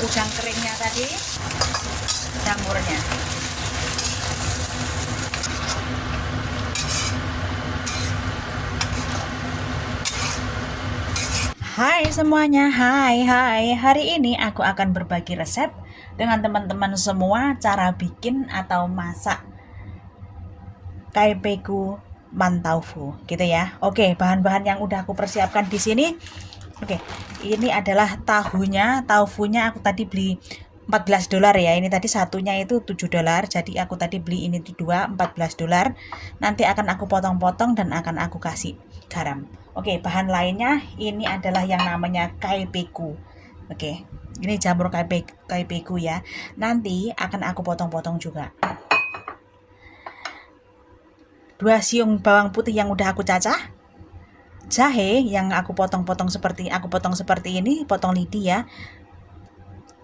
udang keringnya tadi, jamurnya. Hai semuanya, hai. Hari ini aku akan berbagi resep dengan teman-teman semua cara bikin atau masak kaipeku mantaufu gitu ya. Oke, bahan-bahan yang udah aku persiapkan di sini. Oke, ini adalah tahunya, taufunya aku tadi beli $14 ya. Ini tadi satunya itu $7. Jadi aku tadi beli ini dua $14. Nanti akan aku potong-potong dan akan aku kasih garam. Oke, bahan lainnya ini adalah yang namanya kaipeku. Oke, ini jamur kaipeku ya. Nanti akan aku potong-potong juga. 2 siung bawang putih yang udah aku cacah, jahe yang aku potong seperti ini, potong lidi ya.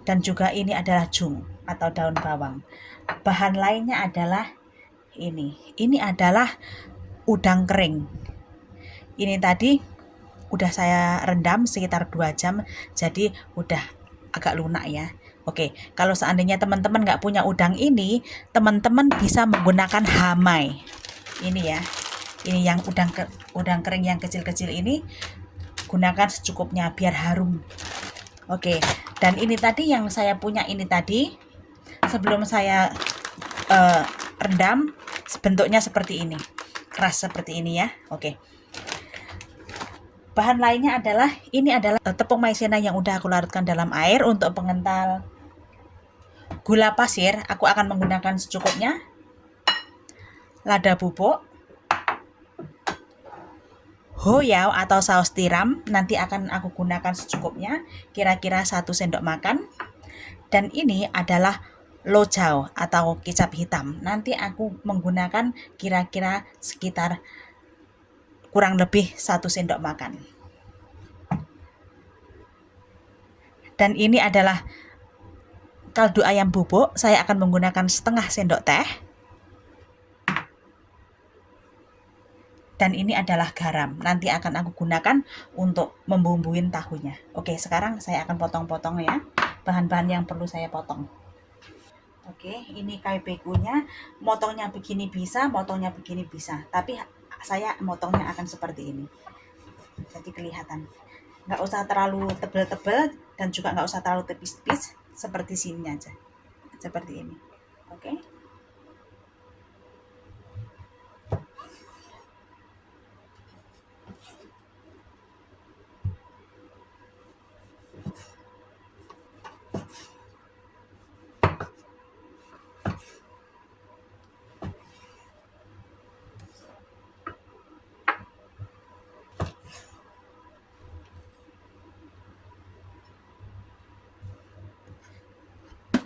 Dan juga ini adalah jung atau daun bawang. Bahan lainnya adalah ini adalah udang kering. Ini tadi udah saya rendam sekitar 2 jam, jadi udah agak lunak ya. Oke, kalau seandainya teman-teman nggak punya udang ini, teman-teman bisa menggunakan hamai. Ini ya, ini yang udang kering yang kecil-kecil ini, gunakan secukupnya biar harum. Oke, dan ini tadi yang saya punya ini tadi, sebelum saya rendam, bentuknya seperti ini, keras seperti ini ya. Oke. Bahan lainnya adalah, ini adalah tepung maizena yang udah aku larutkan dalam air untuk pengental. Gula pasir, aku akan menggunakan secukupnya. Lada bubuk. Hoyao atau saus tiram, nanti akan aku gunakan secukupnya, kira-kira 1 sendok makan. Dan ini adalah lojao atau kecap hitam. Nanti aku menggunakan kira-kira sekitar kurang lebih 1 sendok makan. Dan ini adalah kaldu ayam bubuk, saya akan menggunakan setengah sendok teh. Dan ini adalah garam, nanti akan aku gunakan untuk membumbuin tahunya. Oke, sekarang saya akan potong-potong ya, bahan-bahan yang perlu saya potong. Oke, ini kaipekunya, motongnya begini bisa, motongnya begini bisa, tapi saya motongnya akan seperti ini, jadi kelihatan. Nggak usah terlalu tebal-tebal dan juga nggak usah terlalu tipis-tipis, seperti sini aja, seperti ini. Oke.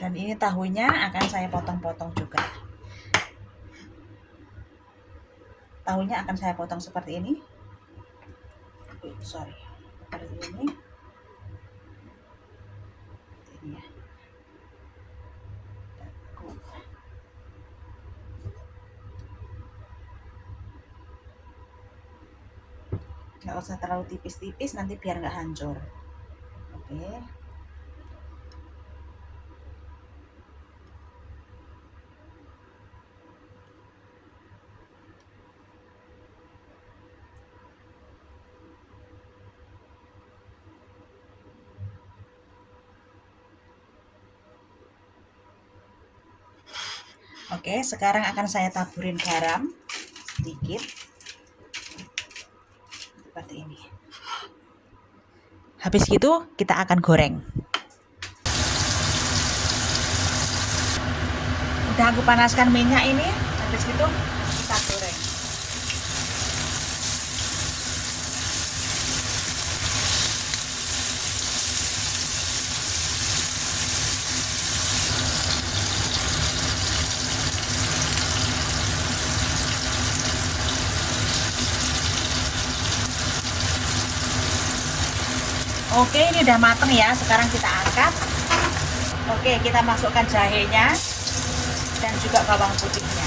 Dan ini tahunya akan saya potong-potong juga. Tahunya akan saya potong seperti ini. Seperti ini. Ini ya. Nggak usah terlalu tipis-tipis, nanti biar nggak hancur. Oke. Oke, sekarang akan saya taburin garam sedikit. Seperti ini. Habis itu kita akan goreng. Udah aku panaskan minyak ini, habis itu kita goreng. Oke, ini udah mateng ya. Sekarang kita angkat. Oke, kita masukkan jahenya dan juga bawang putihnya.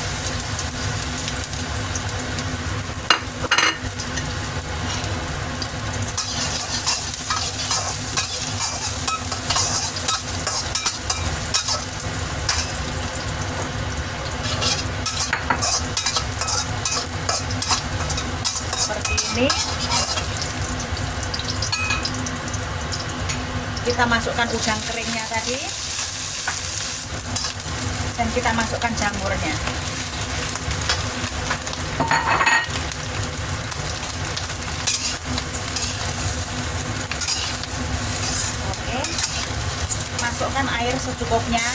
Kita masukkan udang keringnya tadi dan kita masukkan jamurnya. Oke, masukkan air secukupnya.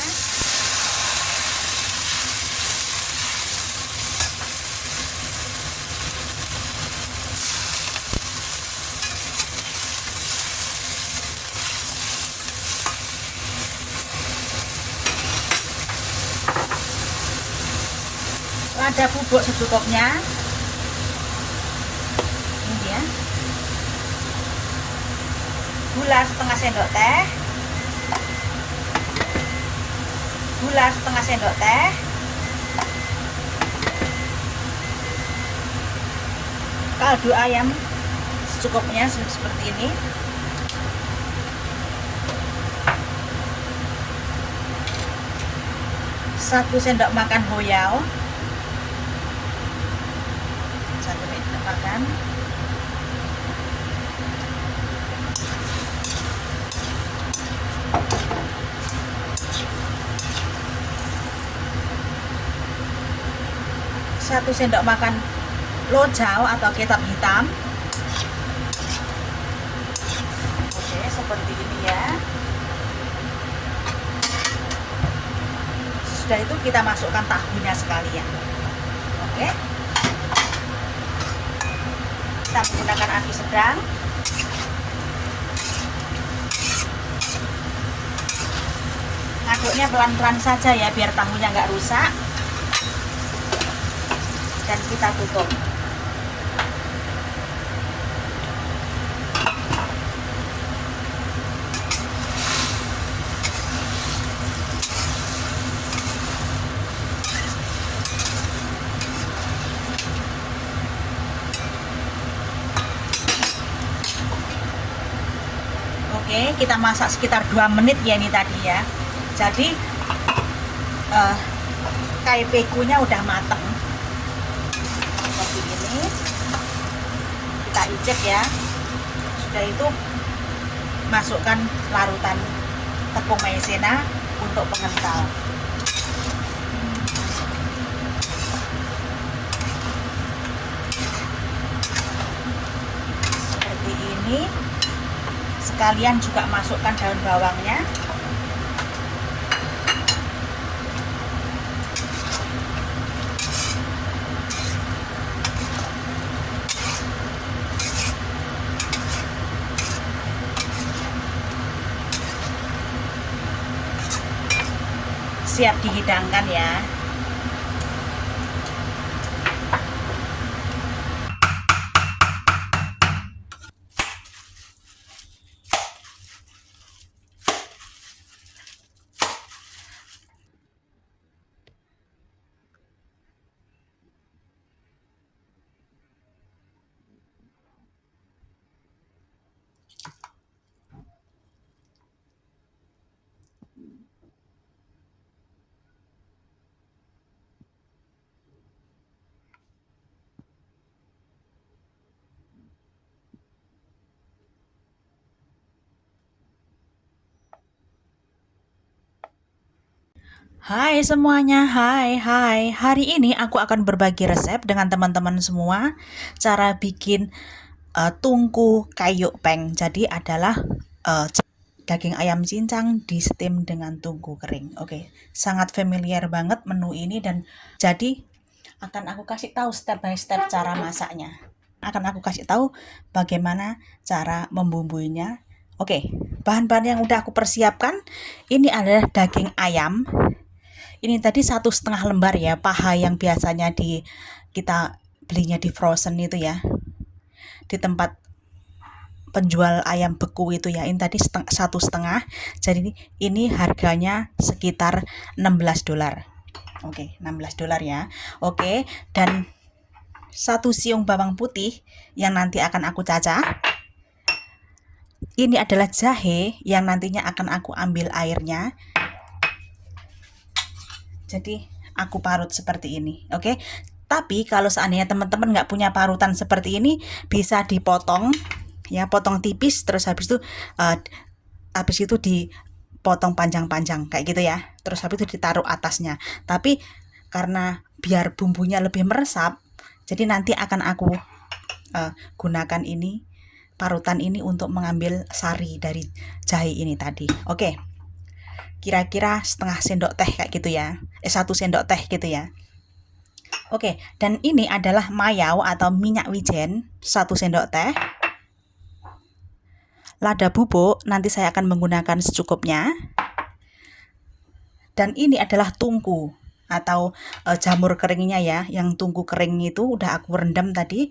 Lada bubuk secukupnya. Ini dia. Gula setengah sendok teh. Gula setengah sendok teh. Kaldu ayam secukupnya seperti ini. Satu sendok makan hoyao. Makan. Satu sendok makan lojao atau kecap hitam. Oke, seperti ini ya. Sudah itu kita masukkan tahunya sekalian. Oke. Kita menggunakan api sedang. Ngaduknya pelan-pelan saja ya, biar tahunya nggak rusak. Dan kita tutup. Oke, kita masak sekitar 2 menit ya ini tadi ya. Jadi kaipegunya udah mateng seperti ini. Kita icek ya. Sudah itu masukkan larutan tepung maizena untuk pengental. Seperti ini. Sekalian juga masukkan daun bawangnya. Siap dihidangkan ya. Hai semuanya, hai. Hari ini aku akan berbagi resep dengan teman-teman semua cara bikin tungku kayu peng. Jadi adalah daging ayam cincang di steam dengan tungku kering. Oke, sangat familiar banget menu ini dan jadi akan aku kasih tahu step by step cara masaknya. Akan aku kasih tahu bagaimana cara membumbuinya. Oke, bahan-bahan yang udah aku persiapkan ini adalah daging ayam. Ini tadi 1,5 lembar ya, paha yang biasanya kita belinya di frozen itu ya, di tempat penjual ayam beku itu ya. Ini tadi 1,5. Jadi ini harganya sekitar $16. Oke, $16 ya. Oke, dan 1 siung bawang putih yang nanti akan aku cacah. Ini adalah jahe yang nantinya akan aku ambil airnya. Jadi aku parut seperti ini, oke. Tapi kalau seandainya teman-teman nggak punya parutan seperti ini, bisa dipotong ya, potong tipis, terus habis itu habis itu dipotong panjang-panjang kayak gitu ya. Terus habis itu ditaruh atasnya. Tapi karena biar bumbunya lebih meresap, jadi nanti akan aku gunakan ini parutan ini untuk mengambil sari dari jahe ini tadi. Oke, kira-kira setengah sendok teh kayak gitu ya, 1 sendok teh gitu ya. Oke, dan ini adalah mayau atau minyak wijen 1 sendok teh. Lada bubuk nanti saya akan menggunakan secukupnya. Dan ini adalah tungku atau jamur keringnya ya, yang tungku kering itu udah aku rendam tadi.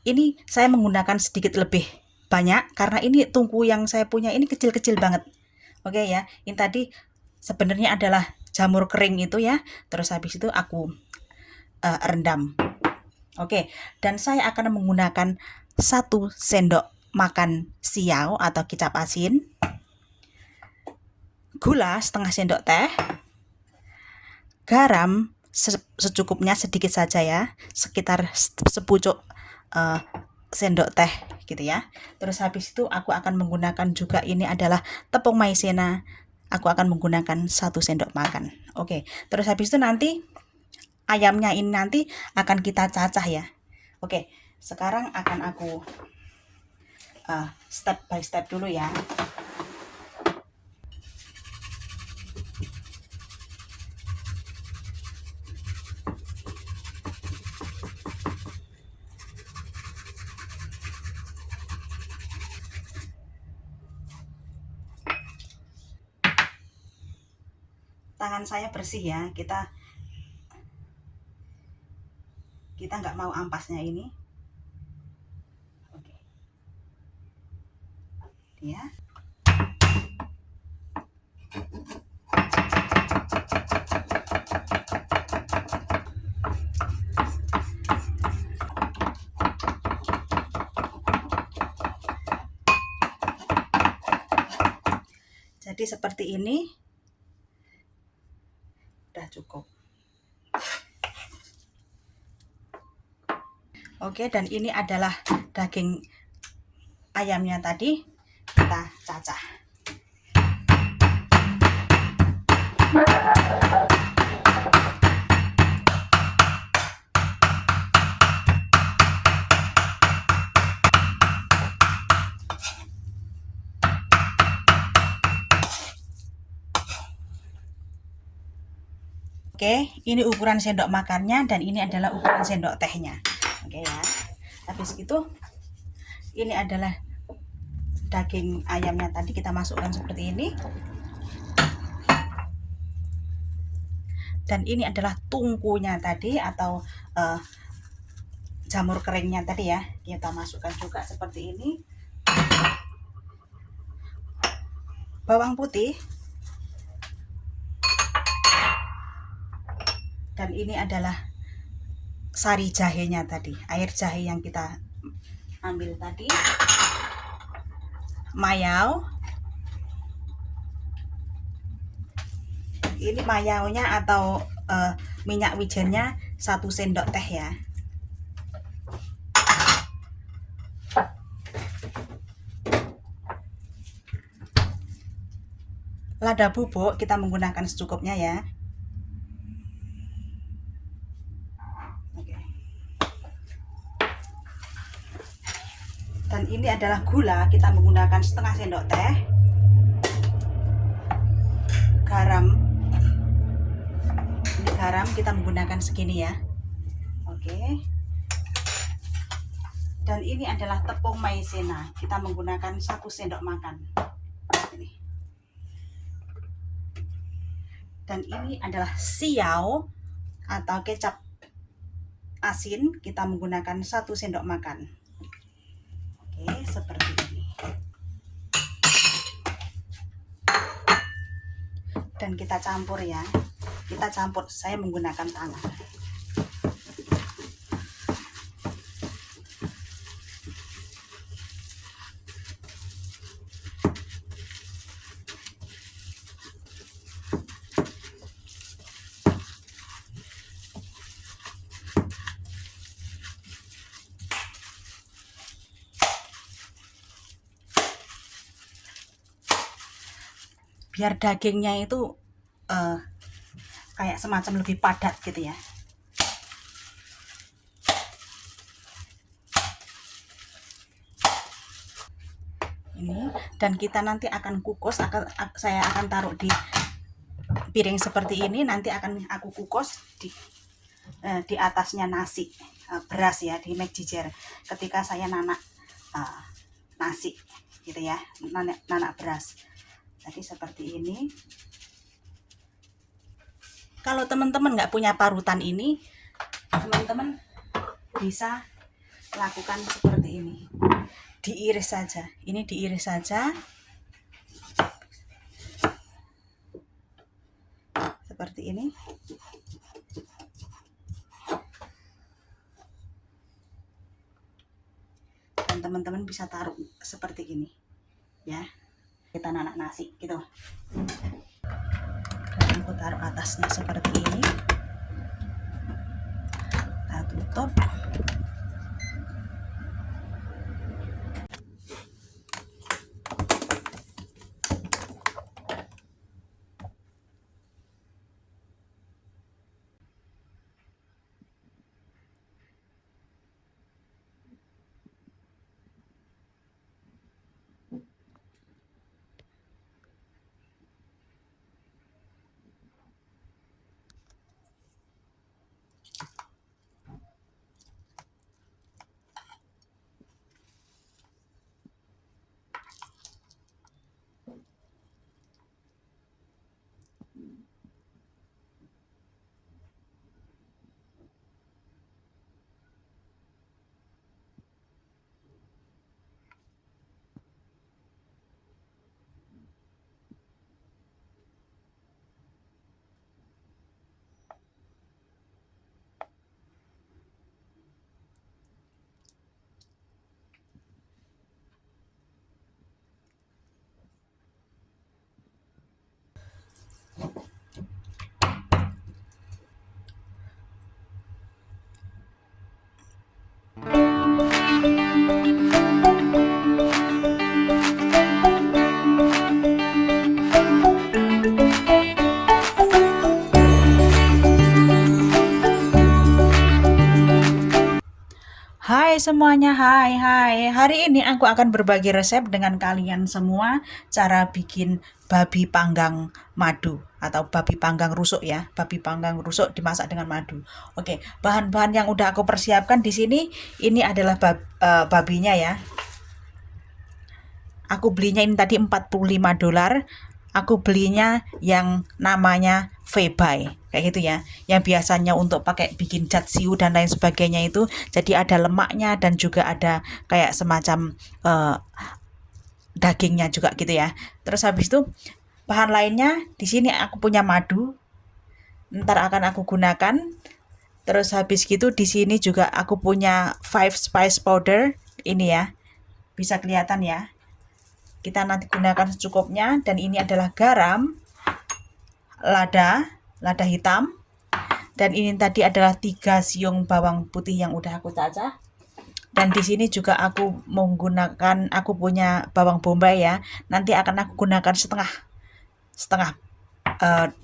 Ini saya menggunakan sedikit lebih banyak karena ini tungku yang saya punya ini kecil-kecil banget. Oke ya, ini tadi sebenarnya adalah jamur kering itu ya. Terus habis itu aku rendam. Oke, dan saya akan menggunakan 1 sendok makan siau atau kecap asin, gula setengah sendok teh, garam secukupnya sedikit saja ya, sekitar sepucuk sendok teh gitu ya. Terus habis itu aku akan menggunakan juga ini adalah tepung maizena. Aku akan menggunakan 1 sendok makan. Oke, terus habis itu nanti ayamnya ini nanti akan kita cacah ya. Oke, sekarang akan aku step by step dulu ya. Tangan saya bersih ya, kita nggak mau ampasnya ini. Oke, ya. Jadi seperti ini udah cukup. Oke, dan ini adalah daging ayamnya tadi kita cacah. Oke, ini ukuran sendok makannya dan ini adalah ukuran sendok tehnya. Oke ya. Habis itu ini adalah daging ayamnya tadi kita masukkan seperti ini. Dan ini adalah tungkunya tadi atau jamur keringnya tadi ya. Kita masukkan juga seperti ini. Bawang putih. Dan ini adalah sari jahenya tadi, air jahe yang kita ambil tadi, mayau. Ini mayaunya atau minyak wijennya 1 sendok teh ya. Lada bubuk kita menggunakan secukupnya ya. Dan ini adalah gula, kita menggunakan setengah sendok teh. Garam, ini garam kita menggunakan segini ya. Oke. Dan ini adalah tepung maizena, kita menggunakan 1 sendok makan. Ini. Dan ini adalah siau atau kecap asin, kita menggunakan 1 sendok makan. Oke, seperti ini. Dan kita campur ya. Kita campur, saya menggunakan tangan. biar dagingnya itu kayak semacam lebih padat gitu ya. Ini, dan kita nanti akan kukus, saya akan taruh di piring seperti ini, nanti akan aku kukus di atasnya nasi beras ya, di Maggijer ketika saya nanak nasi gitu ya, nanak beras. Jadi seperti ini. Kalau teman-teman nggak punya parutan ini, teman-teman bisa lakukan seperti ini, diiris saja. Ini diiris saja seperti ini. Dan teman-teman bisa taruh seperti ini ya, kita nanak nasi gitu. Dan aku taruh atasnya seperti ini, kita tutup. Hai semuanya, hai. Hari ini aku akan berbagi resep dengan kalian semua cara bikin babi panggang madu atau babi panggang rusuk ya. Babi panggang rusuk dimasak dengan madu. Oke, bahan-bahan yang udah aku persiapkan di sini ini adalah babinya ya. Aku belinya ini tadi $45. Aku belinya yang namanya Feibai kayak gitu ya, yang biasanya untuk pakai bikin jatsiu dan lain sebagainya itu. Jadi ada lemaknya dan juga ada kayak semacam dagingnya juga gitu ya. Terus habis itu bahan lainnya di sini aku punya madu, ntar akan aku gunakan. Terus habis gitu di sini juga aku punya 5 spice powder ini ya, bisa kelihatan ya. Kita nanti gunakan secukupnya. Dan ini adalah garam, lada hitam, dan ini tadi adalah 3 siung bawang putih yang udah aku cacah. Dan di sini juga aku menggunakan, aku punya bawang bombay ya, nanti akan aku gunakan setengah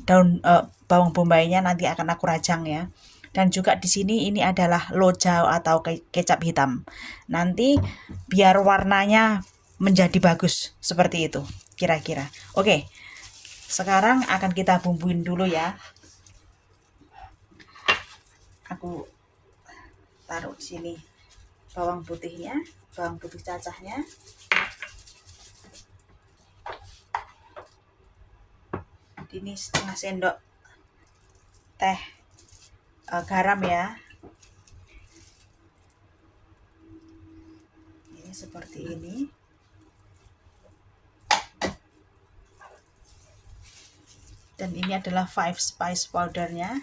daun bawang bombaynya nanti akan aku rajang ya. Dan juga di sini ini adalah lojao atau kecap hitam, nanti biar warnanya menjadi bagus seperti itu kira-kira. Oke, sekarang akan kita bumbuin dulu ya. Aku taruh di sini bawang putihnya, bawang putih cacahnya. Ini setengah sendok teh garam ya. Ini seperti ini. Dan ini adalah 5 spice powdernya.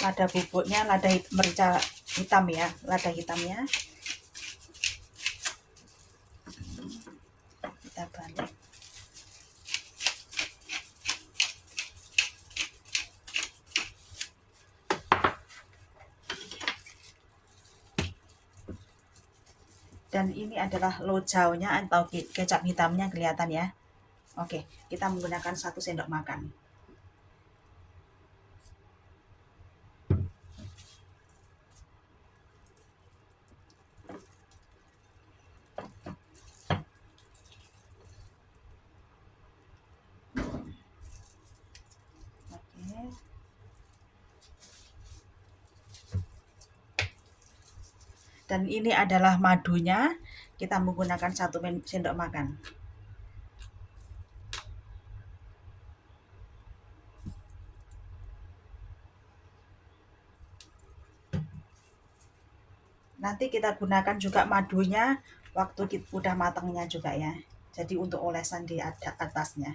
Lada bubuknya, merica hitam ya, lada hitamnya. Kita balik. Dan ini adalah lojaunya atau kecap hitamnya, kelihatan ya. Oke, kita menggunakan 1 sendok makan. Oke. Dan ini adalah madunya, kita menggunakan 1 sendok makan. Nanti kita gunakan juga madunya waktu udah matangnya juga ya. Jadi untuk olesan di atasnya.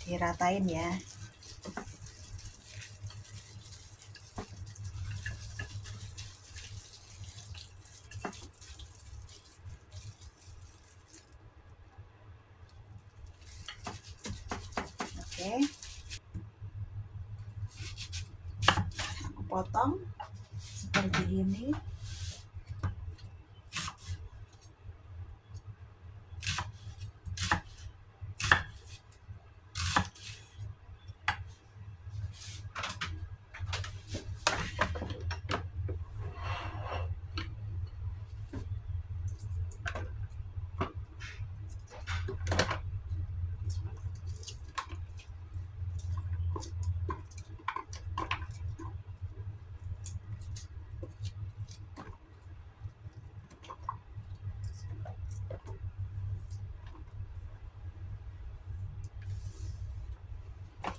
Diratain ya. Oke. Aku potong seperti ini.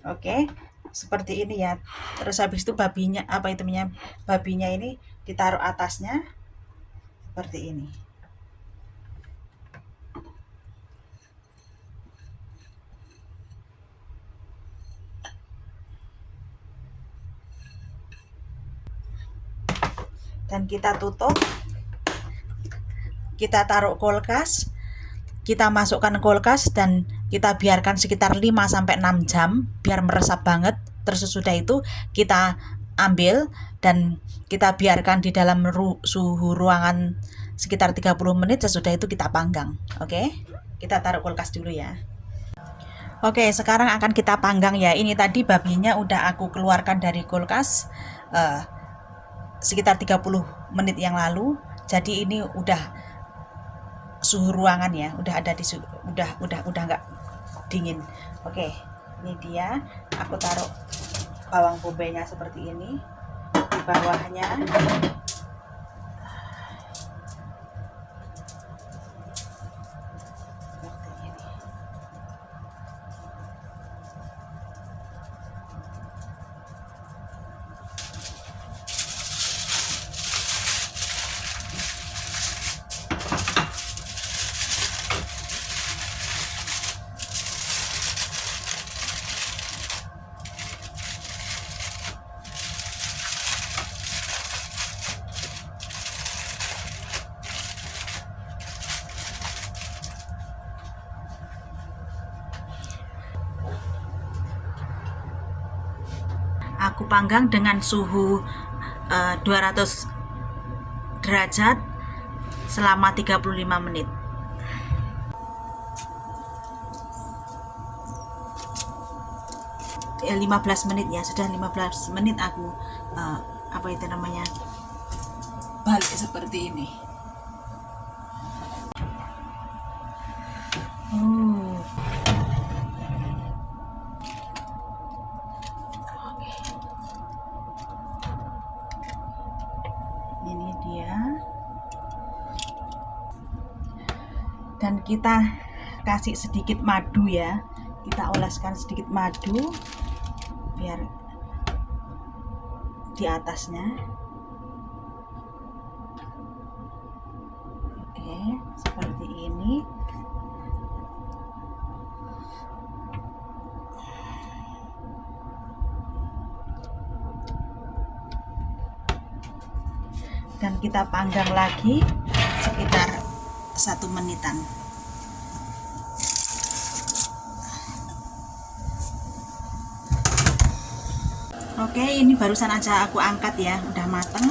Oke, seperti ini ya. Terus habis itu babinya ini ditaruh atasnya seperti ini. Dan kita tutup, kita taruh kulkas, kita masukkan kulkas dan kita biarkan sekitar 5-6 jam biar meresap banget. Terus sesudah itu kita ambil dan kita biarkan di dalam suhu ruangan sekitar 30 menit. Sesudah itu kita panggang. Oke, kita taruh kulkas dulu ya. Oke, sekarang akan kita panggang ya. Ini tadi babinya udah aku keluarkan dari kulkas sekitar 30 menit yang lalu. Jadi ini udah suhu ruangan ya, udah ada di udah nggak dingin. Oke, ini dia. Aku taruh bawang bombaynya seperti ini di bawahnya. Aku panggang dengan suhu 200 derajat selama 35 menit. Ya, 15 menit ya, sudah 15 menit aku balik seperti ini. Ini dia. Dan kita kasih sedikit madu ya, kita oleskan sedikit madu biar di atasnya. Oke, seperti ini. Dan kita panggang lagi sekitar 1 menitan. Oke, ini barusan aja aku angkat ya, udah mateng.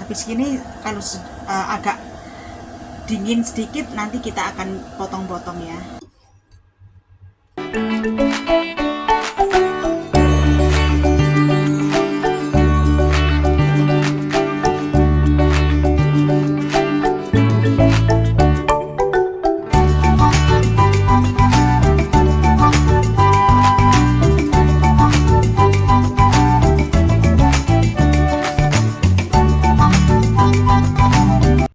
Habis ini kalau agak dingin sedikit nanti kita akan potong-potong ya.